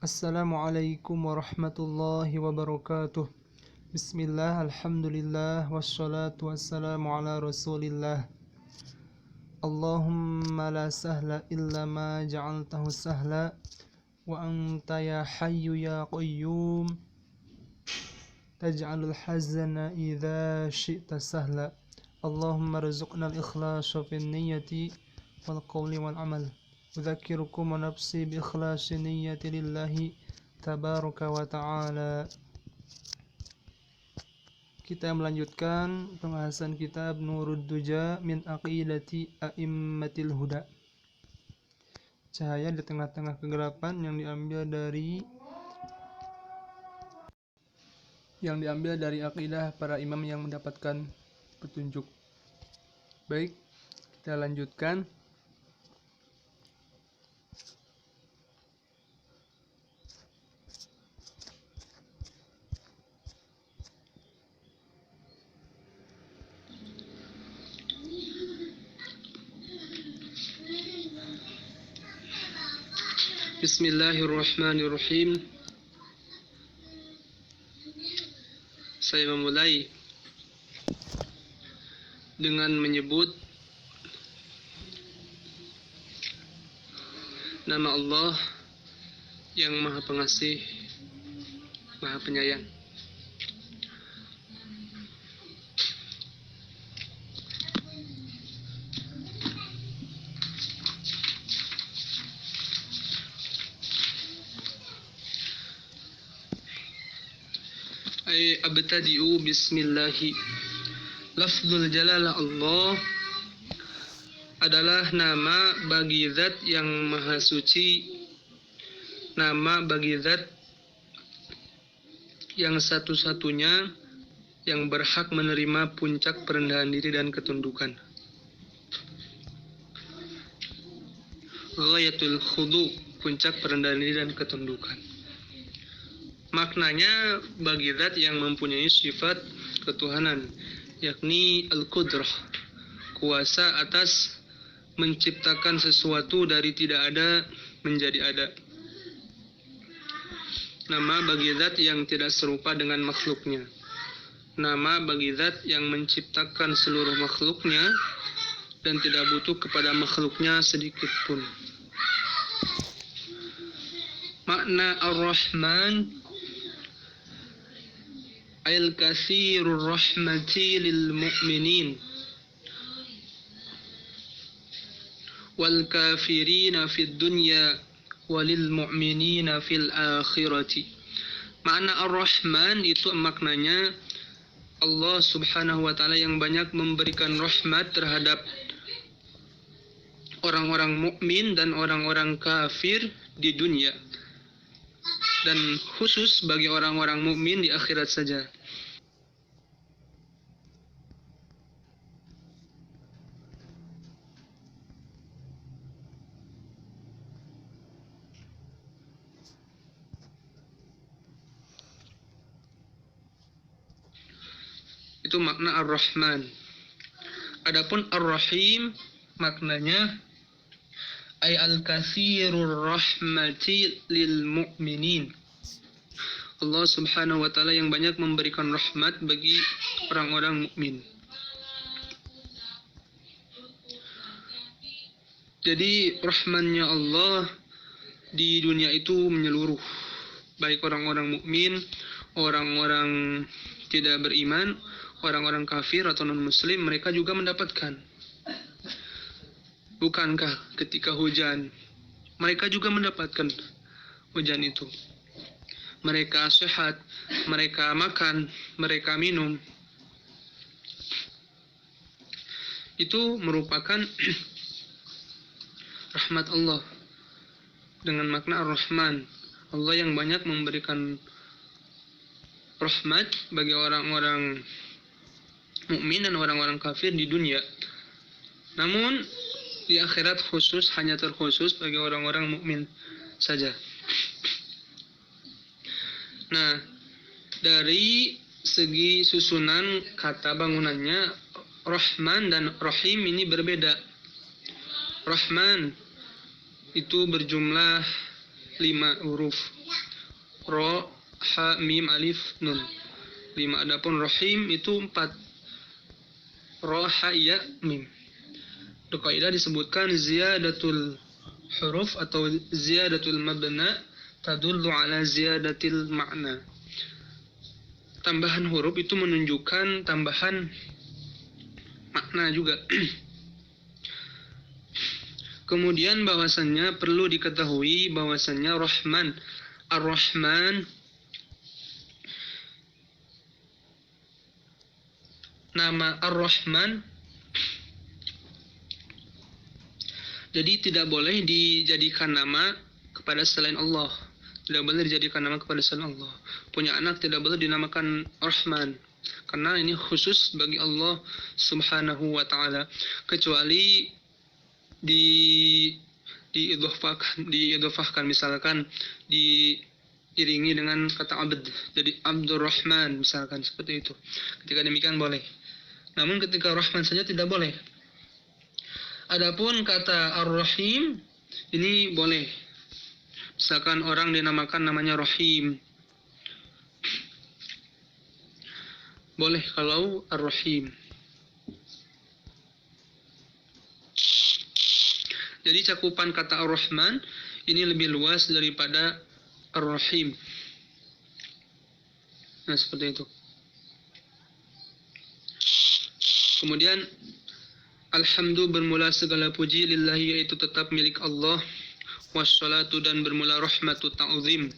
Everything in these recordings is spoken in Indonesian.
Assalamualaikum warahmatullahi wabarakatuh. Bismillah, alhamdulillah, wassalatu wassalamu ala rasulillah. Allahumma la sahla illa ma ja'altahu sahla, wa anta ya hayyu ya qayyum taj'alul hazana idha syi'ta sahla. Allahumma rizukna al-ikhlasa fin niyyati wal qawli wal amal. Udzakirukum wa nafsi bi ikhlasi niyyati lillahi tabaraka wa ta'ala. Kita melanjutkan pembahasan kitab Nurud Duja min aqidati a'immatil huda. Cahaya di tengah-tengah kegelapan yang diambil dari akidah para imam yang mendapatkan petunjuk. Baik, kita lanjutkan. Bismillahirrahmanirrahim. Saya memulai dengan menyebut nama Allah yang Maha Pengasih, Maha Penyayang. Abtadi'u bismillahi. Lafzul jalalah Allah adalah nama bagi zat yang maha suci, nama bagi zat yang satu-satunya yang berhak menerima puncak perendahan diri dan ketundukan. Ghayatul khudu, puncak perendahan diri dan ketundukan. Maknanya bagi zat yang mempunyai sifat ketuhanan, yakni al-qudrah, kuasa atas menciptakan sesuatu dari tidak ada menjadi ada. Nama bagi zat yang tidak serupa dengan makhluknya. Nama bagi zat yang menciptakan seluruh makhluknya dan tidak butuh kepada makhluknya sedikit pun. Makna Ar-Rahman al-kathirur rahmati lil mu'minin wal kafirina fid dunya walil mu'minina fil akhirati. Makna Ar-Rahman itu maknanya Allah Subhanahu wa taala yang banyak memberikan rahmat terhadap orang-orang mukmin dan orang-orang kafir di dunia, dan khusus bagi orang-orang mukmin di akhirat saja. Itu makna Ar-Rahman. Adapun Ar-Rahim maknanya ay al-kathirur rahmati lil mu'minin. Allah Subhanahu wa taala yang banyak memberikan rahmat bagi orang-orang mukmin. Jadi rahmannya Allah di dunia itu menyeluruh, baik orang-orang mukmin, orang-orang tidak beriman, orang-orang kafir atau non-muslim, mereka juga mendapatkan. Bukankah ketika hujan, mereka juga mendapatkan hujan itu? Mereka sehat, mereka makan, mereka minum. Itu merupakan rahmat Allah dengan makna Ar-Rahman. Allah yang banyak memberikan rahmat bagi orang-orang mukmin dan orang-orang kafir di dunia. Namun di akhirat khusus, hanya terkhusus bagi orang-orang mukmin saja. Nah, dari segi susunan kata bangunannya, Rahman dan Rahim ini berbeda. Rahman itu berjumlah 5 huruf. Ro, ha, mim, alif, nun. 5. Adapun rohim itu 4. Ro, ha, ya, mim. Di kaidah disebutkan ziyadatul huruf atau ziyadatul mabna tadullu ala ziyadatil makna. Tambahan huruf itu menunjukkan tambahan makna juga. Kemudian bahwasannya perlu diketahui bahwasannya Rahman, Ar-Rahman, nama Ar-Rahman, jadi tidak boleh dijadikan nama kepada selain Allah. Tidak boleh dijadikan nama kepada selain Allah. Punya anak tidak boleh dinamakan Rahman, karena ini khusus bagi Allah Subhanahu wa taala, kecuali diidhofahkan, misalkan diiringi dengan kata abd, jadi Abdurrahman misalkan, seperti itu. Ketika demikian boleh. Namun ketika Rahman saja tidak boleh. Adapun kata Ar-Rahim ini boleh. Misalkan orang dinamakan namanya Rahim, boleh kalau Ar-Rahim. Jadi cakupan kata Ar-Rahman ini lebih luas daripada Ar-Rahim. Nah, seperti itu. Kemudian alhamdu bermula segala puji lillahi, yaitu tetap milik Allah. Wassalatu dan bermula rahmatu ta'zim.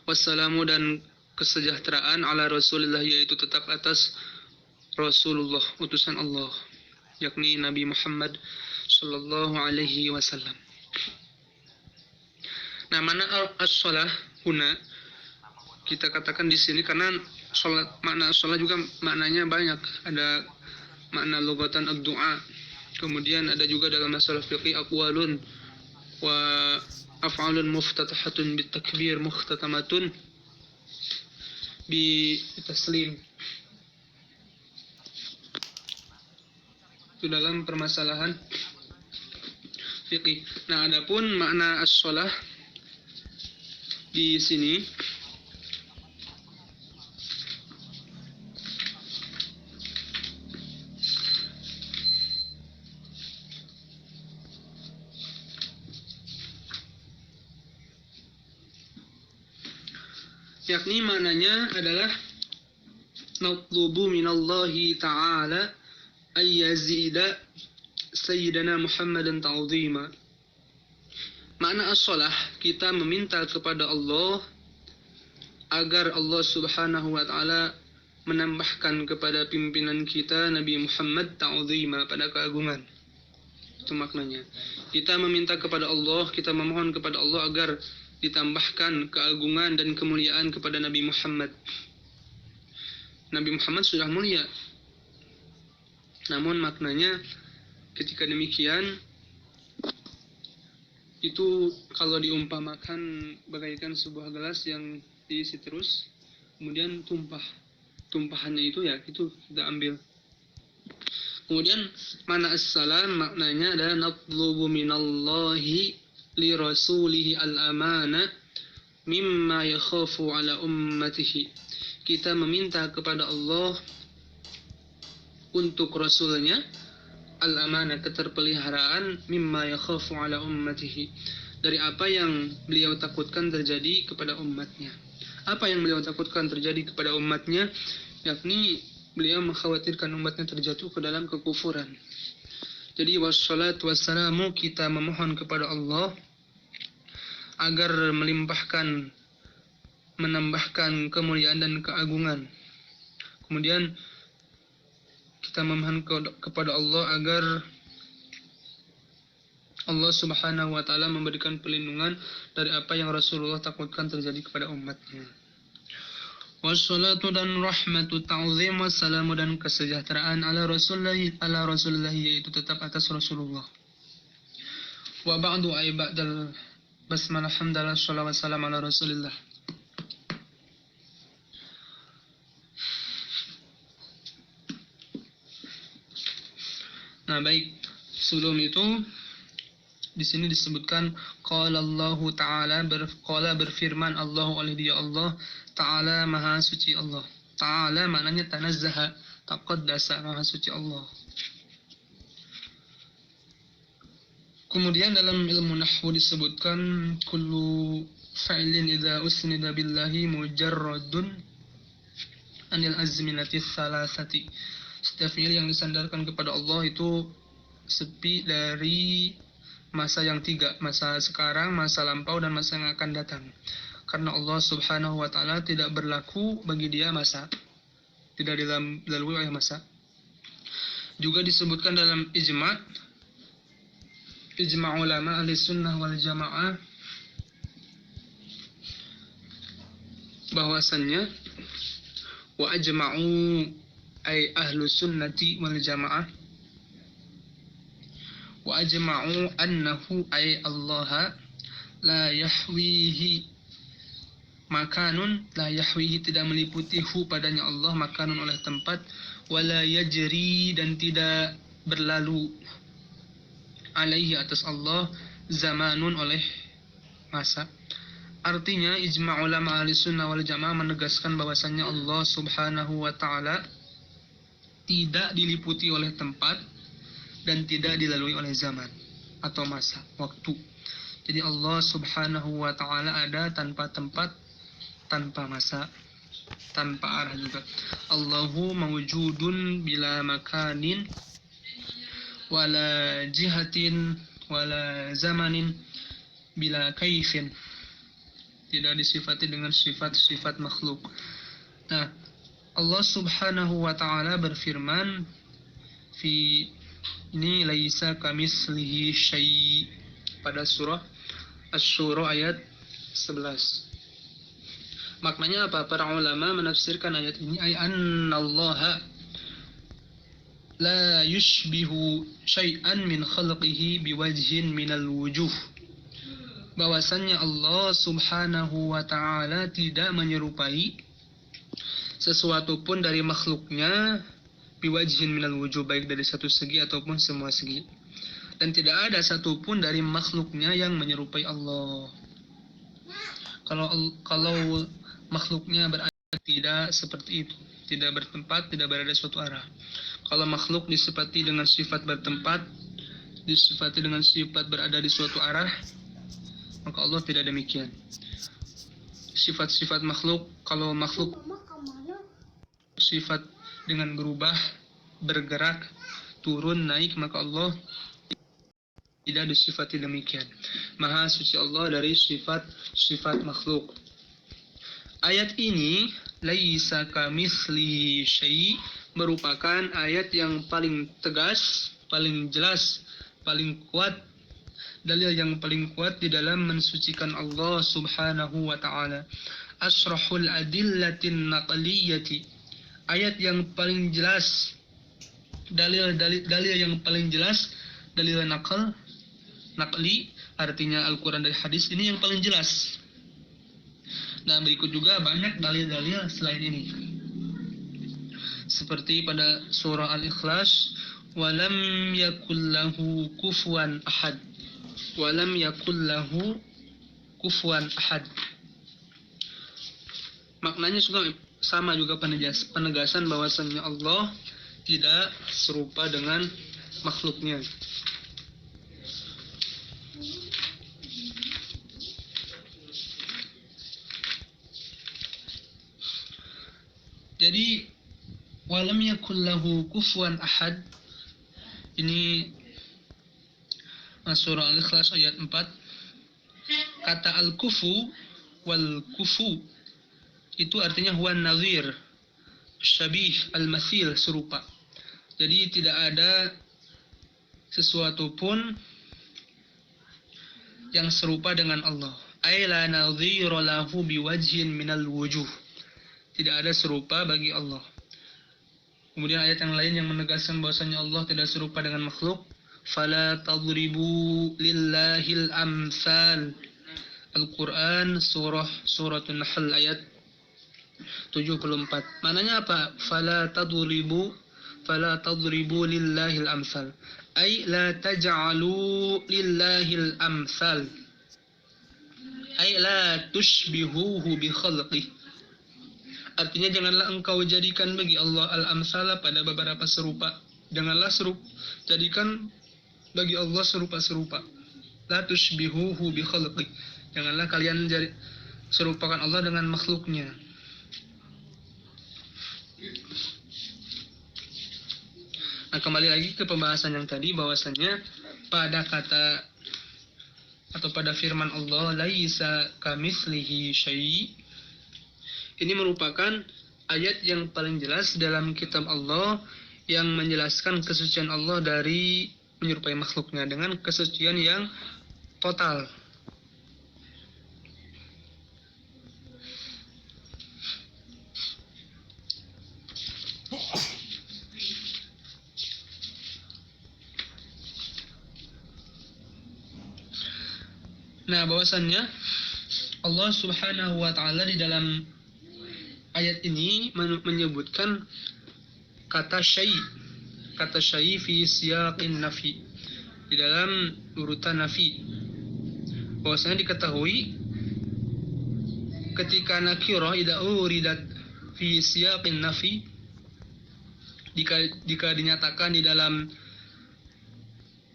Wassalamu dan kesejahteraan ala Rasulillah, yaitu tetap atas Rasulullah, utusan Allah, yakni Nabi Muhammad sallallahu alaihi wasallam. Nah, mana as-shalah huna kita katakan di sini karena salat, makna as-shalah juga maknanya banyak. Ada makna lugatan ad-du'a. Kemudian ada juga dalam masalah fiqih aqwalun wa af'alun muftatahatun bitakbir mukhtatamatun bi taslim. Itu dalam permasalahan fiqih. Nah, adapun makna as-shalah di sini yakni maknanya adalah natlubu minallahi ta'ala ayyazida sayyidana Muhammadan ta'zima. Makna as-shalah, kita meminta kepada Allah agar Allah Subhanahu wa taala menambahkan kepada pimpinan kita Nabi Muhammad ta'zima, pada keagungan. Itu maknanya. Kita meminta kepada Allah, kita memohon kepada Allah agar ditambahkan keagungan dan kemuliaan kepada Nabi Muhammad. Nabi Muhammad sudah mulia. Namun maknanya ketika demikian itu kalau diumpamakan bagaikan sebuah gelas yang diisi terus, kemudian tumpahannya itu ya, itu kita ambil. Kemudian mana as-salam maknanya adalah natlubu minallahi li rasulihi al-amana mimma yakhafu ala ummatihi. Kita meminta kepada Allah untuk Rasulnya al-amanah, keterpeliharaan, mimma yakhafu ala ummatihi, dari apa yang beliau takutkan terjadi kepada umatnya. Apa yang beliau takutkan terjadi kepada umatnya, yakni beliau mengkhawatirkan umatnya terjatuh ke dalam kekufuran. Jadi wassalatu wassalamu, kita memohon kepada Allah agar menambahkan kemuliaan dan keagungan. Kemudian kita memohon kepada Allah agar Allah Subhanahu wa taala memberikan perlindungan dari apa yang Rasulullah takutkan terjadi kepada umatnya. Wassalatu dan rahmatu ta'zim, wassalamu dan kesejahteraan ala Rasulullah, yaitu tetap atas Rasulullah. Wa ba'du, ay ba'dal basmalah, hamdalah, shalawat salam ala Rasulillah. Nah, baik, sebelum itu Di sini disebutkan qala Allahu ta'ala, berfirman Allah oleh dia Allah ta'ala, maha suci Allah. Ta'ala maknanya tanazzaha, taqaddasa, maha suci Allah. Kemudian dalam ilmu nahwu disebutkan kullu fa'ilin idza usnida billahi mujarradun anil azminati salasati. Setiap fi'il yang disandarkan kepada Allah itu sepi dari masa yang tiga, masa sekarang, masa lampau, dan masa yang akan datang. Karena Allah subhanahu wa ta'ala tidak berlaku bagi dia masa, tidak dilalui oleh masa. Juga disebutkan dalam ijma' ulama ahli sunnah wal jamaah bahwasannya wa ajma'u ay ahlu sunnati wal jamaah wa ajma'u annahu ay Allah la yahwihi makanun, la yahwihi tidak meliputi hu padanya Allah, makanun oleh tempat, wala yajri dan tidak berlalu, alaihi atas Allah, zamanun oleh masa. Artinya ijma' ulama ahli sunnah wal jamaah menegaskan bahwasannya Allah subhanahu wa ta'ala tidak diliputi oleh tempat dan tidak dilalui oleh zaman atau masa, waktu. Jadi Allah subhanahu wa ta'ala ada tanpa tempat, tanpa masa, tanpa arah juga. Allahu mawjudun bila makanin wala jihatin wala zamanin bila kaifin, tidak disifati dengan sifat-sifat makhluk. Nah, Allah subhanahu wa ta'ala berfirman ini laisa kamislihi syai' pada surah Asy-Syura ayat 11. Maknanya apa? Para ulama menafsirkan ayat ini ay annallaha la yushbihu syai'an min khalqihi biwajhin minal wujuh. Bahwasannya Allah subhanahu wa ta'ala tidak menyerupai sesuatu pun dari makhluknya biwajhin minal wujuh, baik dari satu segi ataupun semua segi. Dan tidak ada satupun dari makhluknya yang menyerupai Allah. Kalau makhluknya berada tidak seperti itu, tidak bertempat, tidak berada suatu arah. Kalau makhluk disifati dengan sifat bertempat, disifati dengan sifat berada di suatu arah, maka Allah tidak demikian. Sifat-sifat makhluk, kalau makhluk sifat dengan berubah, bergerak, turun, naik, maka Allah tidak disifati demikian. Maha suci Allah dari sifat-sifat makhluk. Ayat ini laisa kamitslihi syai' merupakan ayat yang paling tegas, paling jelas, paling kuat, dalil yang paling kuat di dalam mensucikan Allah subhanahu wa ta'ala. Asrahul adillatin naqliyati, ayat yang paling jelas, dalil yang paling jelas, dalil naqli, artinya Al-Quran dari hadis, ini yang paling jelas. Nah, berikut juga banyak dalil-dalil selain ini. Seperti pada surah Al-Ikhlas, walam yakul lahu kufuwan ahad. Walam yakul lahu kufuwan ahad. Maknanya juga sama juga penegasan bahwasannya Allah tidak serupa dengan makhluknya. Jadi walam yakul lahu kufuwan ahad, ini surah Al-Ikhlas ayat 4. Kata al-kufu wal kufu itu artinya huwan nazir, syabih, al-mathil, serupa. Jadi tidak ada sesuatu pun yang serupa dengan Allah. Ay la nadhira lahu biwajhin minal wujuh, tidak ada serupa bagi Allah. Kemudian ayat yang lain yang menegaskan bahwasanya Allah tidak serupa dengan makhluk, fala tadribu lillahil amsal. Al-Quran suratul Nahl ayat 74. Maknanya apa? Fala tadribu lillahil amsal. Ay la taj'alu lillahil amsal. Ay la tushbihuhu bi khalqih. Artinya janganlah engkau jadikan bagi Allah al-amsala pada beberapa serupa. Janganlah jadikan bagi Allah serupa-serupa. La tushbihuhu bi khalqih. Janganlah kalian serupakan Allah dengan makhluknya. Nah, kembali lagi ke pembahasan yang tadi, bahwasanya pada kata atau pada firman Allah laisa kamitslihi syai', ini merupakan ayat yang paling jelas dalam kitab Allah yang menjelaskan kesucian Allah dari menyerupai makhluknya dengan kesucian yang total. Nah, bahwasannya Allah Subhanahu wa taala di dalam ayat ini menyebutkan kata syai fi siyaqin nafi, di dalam urutan nafi. Bahwasanya diketahui ketika nakirah idza uridat fi siyaqin nafi, jika dinyatakan di dalam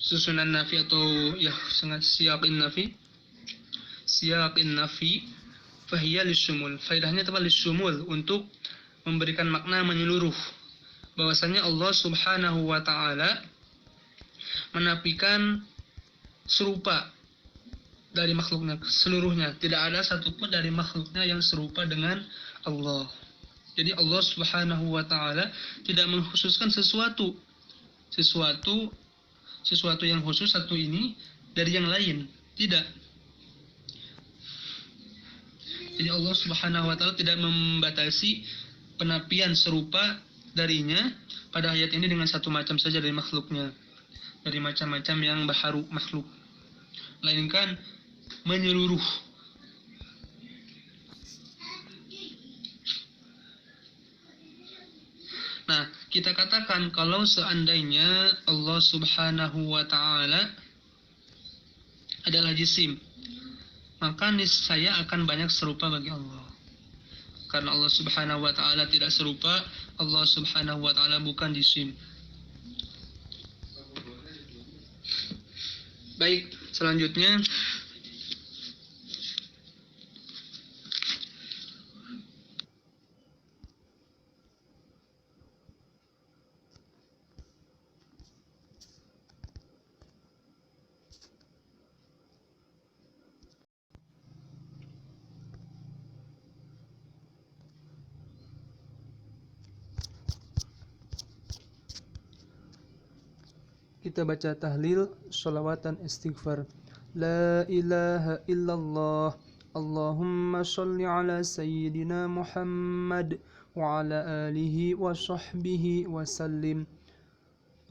susunan nafi atau ya sangat siyaqin nafi fahiya lisumul, faedahnya tepat lisumul, untuk memberikan makna menyeluruh, bahwasanya Allah Subhanahu wa taala menafikan serupa dari makhluknya seluruhnya. Tidak ada satupun dari makhluknya yang serupa dengan Allah. Jadi Allah Subhanahu wa taala tidak mengkhususkan sesuatu yang khusus satu ini dari yang lain, tidak. Jadi Allah Subhanahu wa taala tidak membatasi penafian serupa darinya pada ayat ini dengan satu macam saja dari makhluknya, dari macam-macam yang baharu makhluk, melainkan menyeluruh. Nah, kita katakan kalau seandainya Allah Subhanahu wa taala adalah jisim, maka niscaya akan banyak serupa bagi Allah. Karena Allah Subhanahu wa taala tidak serupa, Allah Subhanahu wa taala bukan jisim. Baik, selanjutnya kita baca tahlil, sholawatan, istighfar. La ilaha illallah, Allahumma sholli ala sayyidina Muhammad wa ala alihi wa sahbihi wa sallim.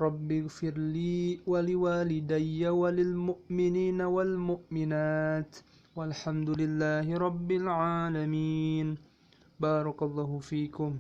Rabbighfirli wa liwalidayya wa lil mu'minina wal mu'minat walhamdulillahi rabbil alamin. Barakallahu fikum.